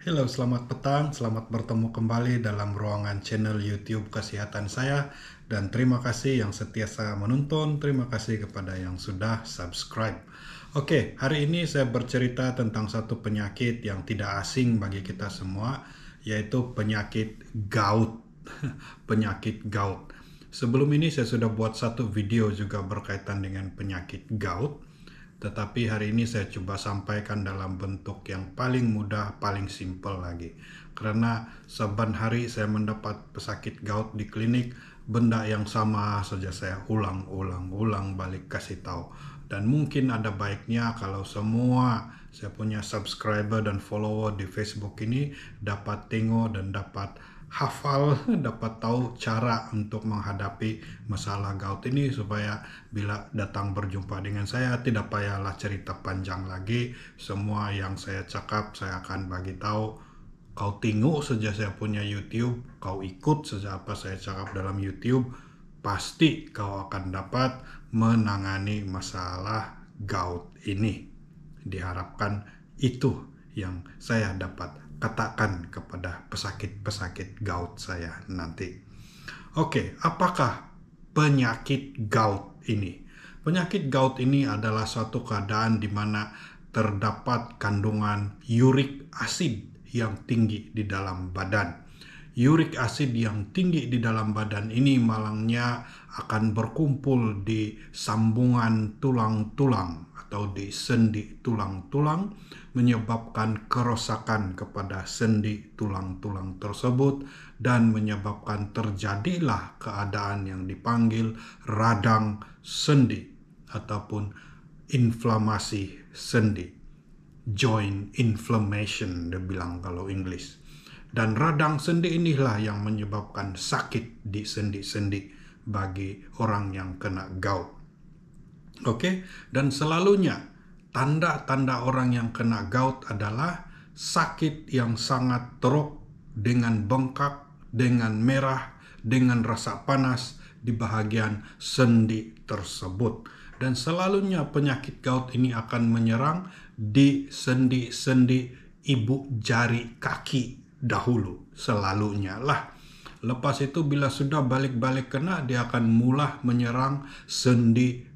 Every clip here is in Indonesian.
Halo, selamat petang, selamat bertemu kembali dalam ruangan channel YouTube Kesehatan saya. Dan terima kasih yang setiasa menonton, terima kasih kepada yang sudah subscribe. Oke, hari ini saya bercerita tentang satu penyakit yang tidak asing bagi kita semua, yaitu penyakit gout. Penyakit gout. Sebelum ini saya sudah buat satu video juga berkaitan dengan penyakit gout. Tetapi hari ini saya coba sampaikan dalam bentuk yang paling mudah, paling simpel lagi. Karena saban hari saya mendapat pesakit gout di klinik, benda yang sama saja saya ulang balik kasih tahu. Dan mungkin ada baiknya kalau semua saya punya subscriber dan follower di Facebook ini dapat tengok dan dapat hafal, dapat tahu cara untuk menghadapi masalah gout ini supaya bila datang berjumpa dengan saya tidak payahlah cerita panjang lagi. Semua yang saya cakap saya akan bagi tahu. Kau tengok saja saya punya YouTube, kau ikut saja apa saya cakap dalam YouTube, pasti kau akan dapat menangani masalah gout ini. Diharapkan itu yang saya dapat katakan kepada pesakit-pesakit gout saya nanti. Oke, apakah penyakit gout ini? Penyakit gout ini adalah suatu keadaan di mana terdapat kandungan uric acid yang tinggi di dalam badan. Uric acid yang tinggi di dalam badan ini malangnya akan berkumpul di sambungan tulang-tulang atau di sendi tulang-tulang, menyebabkan kerusakan kepada sendi tulang-tulang tersebut dan menyebabkan terjadilah keadaan yang dipanggil radang sendi ataupun inflamasi sendi. Joint inflammation dia bilang kalau Inggris. Dan radang sendi inilah yang menyebabkan sakit di sendi-sendi bagi orang yang kena gout. Oke, dan selalunya tanda-tanda orang yang kena gout adalah sakit yang sangat teruk dengan bengkak, dengan merah, dengan rasa panas di bahagian sendi tersebut. Dan selalunya penyakit gout ini akan menyerang di sendi-sendi ibu jari kaki dahulu, selalunya lah. Lepas itu bila sudah balik-balik kena, dia akan mulai menyerang sendi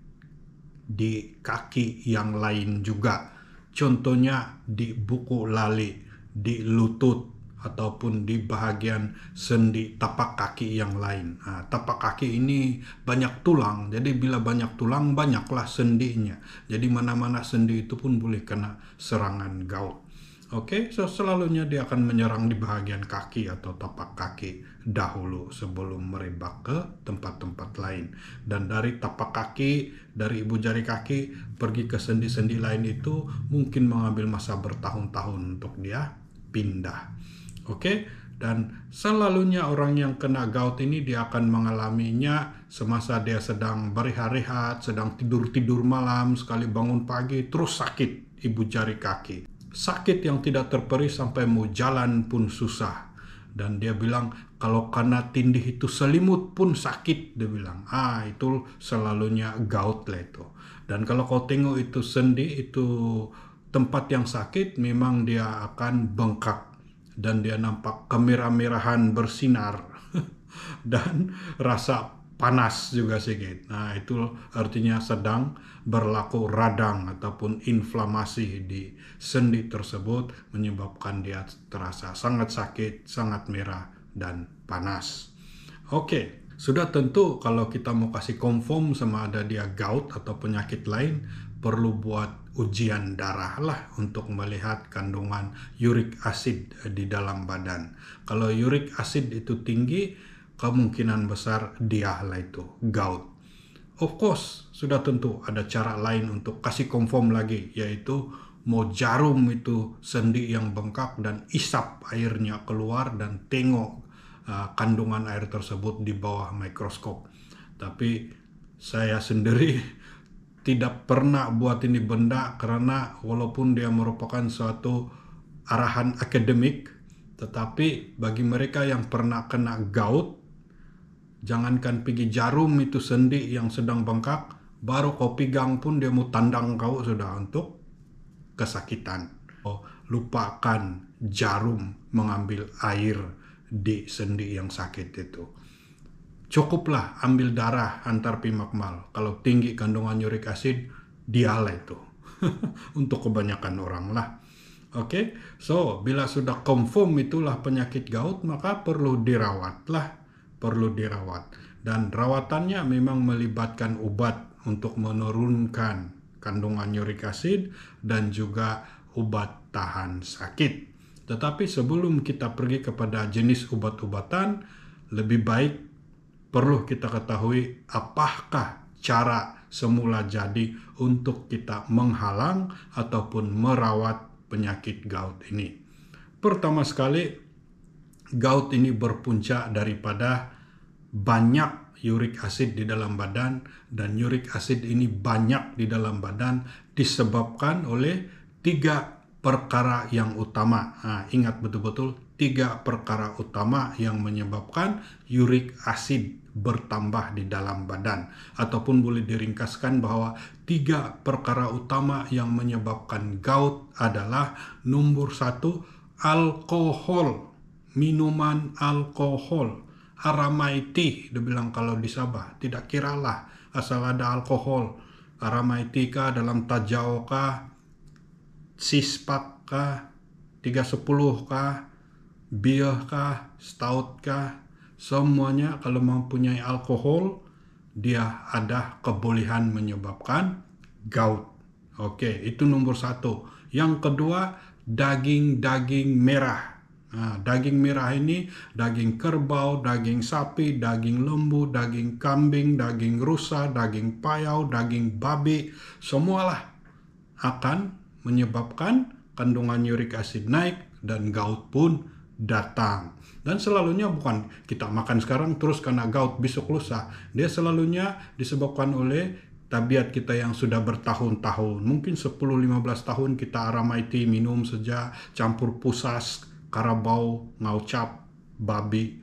di kaki yang lain juga. Contohnya di buku lali, di lutut, ataupun di bahagian sendi tapak kaki yang lain. Tapak kaki ini banyak tulang, jadi bila banyak tulang, banyaklah sendinya. Jadi mana-mana sendi itu pun boleh kena serangan gout. Oke, so selalunya dia akan menyerang di bahagian kaki atau tapak kaki dahulu sebelum merebak ke tempat-tempat lain. Dan dari tapak kaki, dari ibu jari kaki, pergi ke sendi-sendi lain itu mungkin mengambil masa bertahun-tahun untuk dia pindah. Oke, dan selalunya orang yang kena gout ini dia akan mengalaminya semasa dia sedang berehat-rehat, sedang tidur-tidur malam, sekali bangun pagi terus sakit ibu jari kaki. Sakit yang tidak terperi sampai mau jalan pun susah. Dan dia bilang kalau kena tindih itu selimut pun sakit, dia bilang. Itu selalunya gout lah itu. Dan kalau kau tengok itu sendi, itu tempat yang sakit, memang dia akan bengkak. Dan dia nampak kemerah-merahan bersinar. Dan rasa panas juga sedikit. Itu artinya sedang berlaku radang ataupun inflamasi di sendi tersebut, menyebabkan dia terasa sangat sakit, sangat merah dan panas. Oke, sudah tentu kalau kita mau kasih confirm sama ada dia gout atau penyakit lain, perlu buat ujian darah lah untuk melihat kandungan uric acid di dalam badan. Kalau uric acid itu tinggi, kemungkinan besar dia lah itu gout. Of course, sudah tentu ada cara lain untuk kasih confirm lagi, yaitu mau jarum itu sendi yang bengkak dan isap airnya keluar dan tengok kandungan air tersebut di bawah mikroskop. Tapi saya sendiri tidak pernah buat ini benda karena walaupun dia merupakan suatu arahan akademik, tetapi bagi mereka yang pernah kena gout, jangankan pergi jarum itu sendi yang sedang bengkak, baru kau pegang pun dia mau tandang kau sudah untuk kesakitan. Lupakan, jarum mengambil air di sendi yang sakit itu. Cukuplah ambil darah antar pimakmal. Kalau tinggi kandungan uric acid, dialah itu. Untuk kebanyakan orang lah. Oke, so bila sudah confirm itulah penyakit gout, maka perlu dirawat lah. Perlu dirawat. Dan rawatannya memang melibatkan obat untuk menurunkan kandungan uric acid dan juga obat tahan sakit. Tetapi sebelum kita pergi kepada jenis obat-obatan, lebih baik perlu kita ketahui apakah cara semula jadi untuk kita menghalang ataupun merawat penyakit gout ini. Pertama sekali, gout ini berpunca daripada banyak uric acid di dalam badan, dan uric acid ini banyak di dalam badan disebabkan oleh 3 perkara yang utama. Ingat betul-betul 3 perkara utama yang menyebabkan uric acid bertambah di dalam badan. Ataupun boleh diringkaskan bahwa 3 perkara utama yang menyebabkan gout adalah nomor 1, alkohol. Minuman alkohol. Aramaiti, dia bilang kalau di Sabah. Tidak kiralah asal ada alkohol. Aramaiti kah, dalam tajau kah, sispak kah, 310 kah, bir kah, stout kah, semuanya kalau mempunyai alkohol, dia ada kebolehan menyebabkan gout. Oke, itu nomor 1. Yang kedua, daging-daging merah. Daging merah ini daging kerbau, daging sapi, daging lembu, daging kambing, daging rusa, daging payau, daging babi, semualah akan menyebabkan kandungan uric acid naik dan gout pun datang. Dan selalunya bukan kita makan sekarang terus kena gout besok lusa. Dia selalunya disebabkan oleh tabiat kita yang sudah bertahun-tahun. Mungkin 10-15 tahun kita aramaiti minum saja, campur pusas, karabau, ngaucap, babi,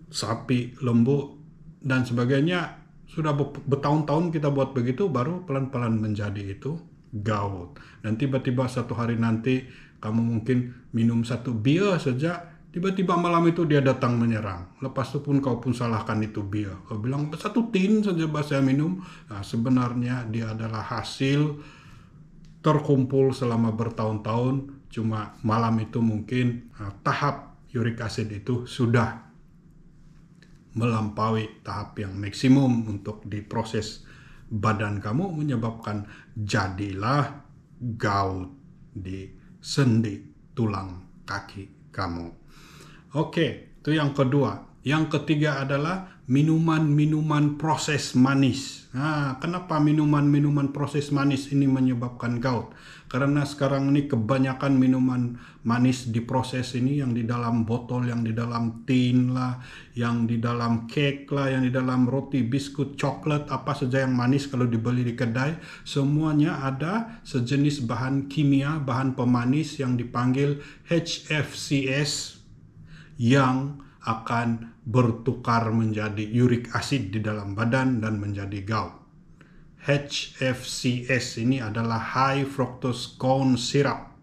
sapi, lembu, dan sebagainya. Sudah bertahun-tahun kita buat begitu, baru pelan-pelan menjadi itu gout. Dan tiba-tiba satu hari nanti kamu mungkin minum 1 bir saja, tiba-tiba malam itu dia datang menyerang. Lepas itu pun kau pun salahkan itu bir. Kau bilang 1 tin saja saya minum. Nah, sebenarnya dia adalah hasil terkumpul selama bertahun-tahun. Cuma malam itu mungkin tahap uric acid itu sudah melampaui tahap yang maksimum untuk diproses badan kamu, menyebabkan jadilah gout di sendi tulang kaki kamu. Oke, itu yang kedua. Yang ketiga adalah minuman-minuman proses manis. Kenapa minuman-minuman proses manis ini menyebabkan gout? Karena sekarang ini kebanyakan minuman manis diproses ini, yang di dalam botol, yang di dalam tin lah, yang di dalam cake lah, yang di dalam roti, biskuit, coklat, apa saja yang manis kalau dibeli di kedai, semuanya ada sejenis bahan kimia, bahan pemanis yang dipanggil HFCS, yang akan bertukar menjadi uric acid di dalam badan dan menjadi gout. HFCS ini adalah high fructose corn syrup,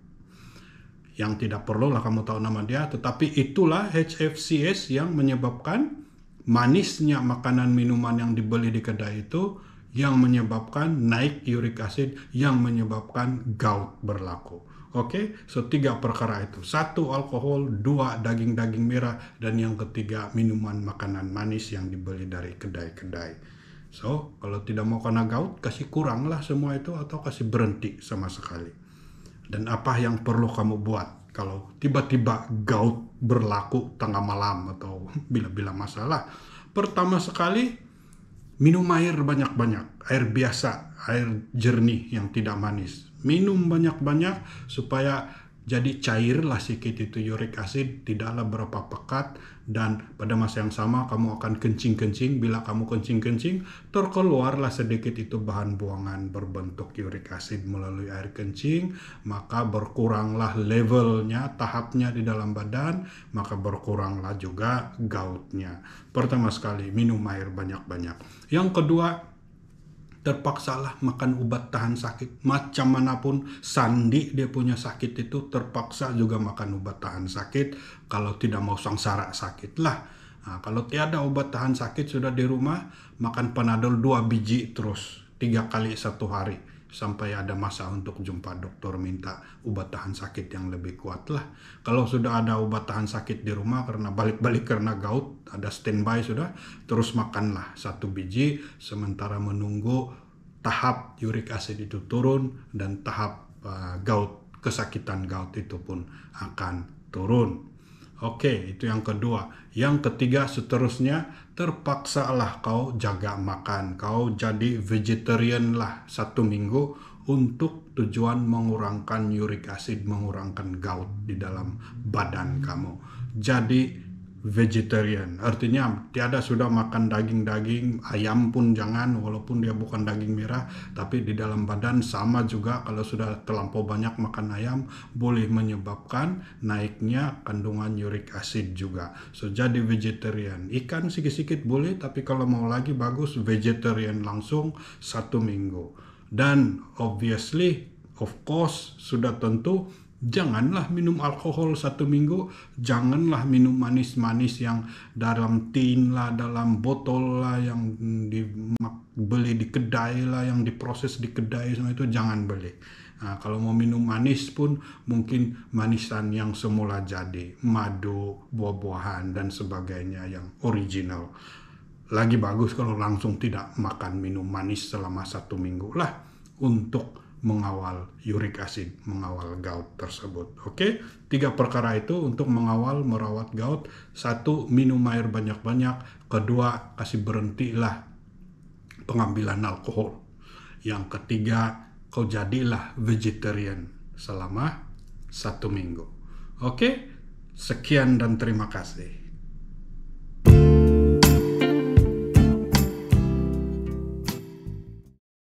yang tidak perlu lah kamu tahu nama dia, tetapi itulah HFCS yang menyebabkan manisnya makanan minuman yang dibeli di kedai itu, yang menyebabkan naik uric acid, yang menyebabkan gout berlaku. Oke, so 3 perkara itu. 1, alkohol, 2, daging-daging merah, dan yang ketiga, minuman makanan manis yang dibeli dari kedai-kedai. So, kalau tidak mau kena gout, kasih kuranglah semua itu atau kasih berhenti sama sekali. Dan apa yang perlu kamu buat kalau tiba-tiba gout berlaku tengah malam atau bila-bila masalah? Pertama sekali, minum air banyak-banyak. Air biasa, air jernih yang tidak manis. Minum banyak-banyak supaya jadi cairlah sedikit itu uric acid, tidaklah berapa pekat, dan pada masa yang sama kamu akan kencing-kencing. Bila kamu kencing-kencing, terkeluarlah sedikit itu bahan buangan berbentuk uric acid melalui air kencing, maka berkuranglah levelnya, tahapnya di dalam badan, maka berkuranglah juga goutnya. Pertama sekali, minum air banyak-banyak. Yang kedua, terpaksalah makan obat tahan sakit. Macam manapun Sandi dia punya sakit itu terpaksa juga makan obat tahan sakit kalau tidak mau sengsara sakit lah. Nah, kalau tiada obat tahan sakit sudah di rumah, makan Panadol 2 biji terus 3 kali 1 hari sampai ada masa untuk jumpa dokter minta obat tahan sakit yang lebih kuat lah. Kalau sudah ada obat tahan sakit di rumah karena balik-balik karena gout, ada standby sudah, terus makanlah 1 biji sementara menunggu tahap uric acid itu turun dan tahap gout, kesakitan gout itu pun akan turun. Oke, itu yang kedua. Yang ketiga seterusnya, terpaksalah kau jaga makan. Kau jadi vegetarian lah 1 minggu untuk tujuan mengurangkan uric acid, mengurangkan gout di dalam badan kamu. Jadi vegetarian, artinya tiada sudah makan daging-daging, ayam pun jangan walaupun dia bukan daging merah, tapi di dalam badan sama juga kalau sudah terlampau banyak makan ayam boleh menyebabkan naiknya kandungan uric acid juga. So jadi vegetarian, ikan sedikit-sedikit boleh, tapi kalau mau lagi bagus vegetarian langsung 1 minggu. Dan obviously, of course, sudah tentu janganlah minum alkohol 1 minggu, janganlah minum manis-manis yang dalam tin lah, dalam botol lah, yang beli di kedai lah, yang diproses di kedai, semua itu jangan beli. Nah, kalau mau minum manis pun mungkin manisan yang semula jadi, madu, buah-buahan dan sebagainya yang original. Lagi bagus kalau langsung tidak makan minum manis selama 1 minggu lah untuk mengawal uric acid, mengawal gout tersebut. Oke, 3 perkara itu untuk mengawal merawat gout. 1, minum air banyak-banyak. 2, kasih berhentilah pengambilan alkohol. Yang ketiga, kau jadilah vegetarian selama 1 minggu. Oke, sekian dan terima kasih.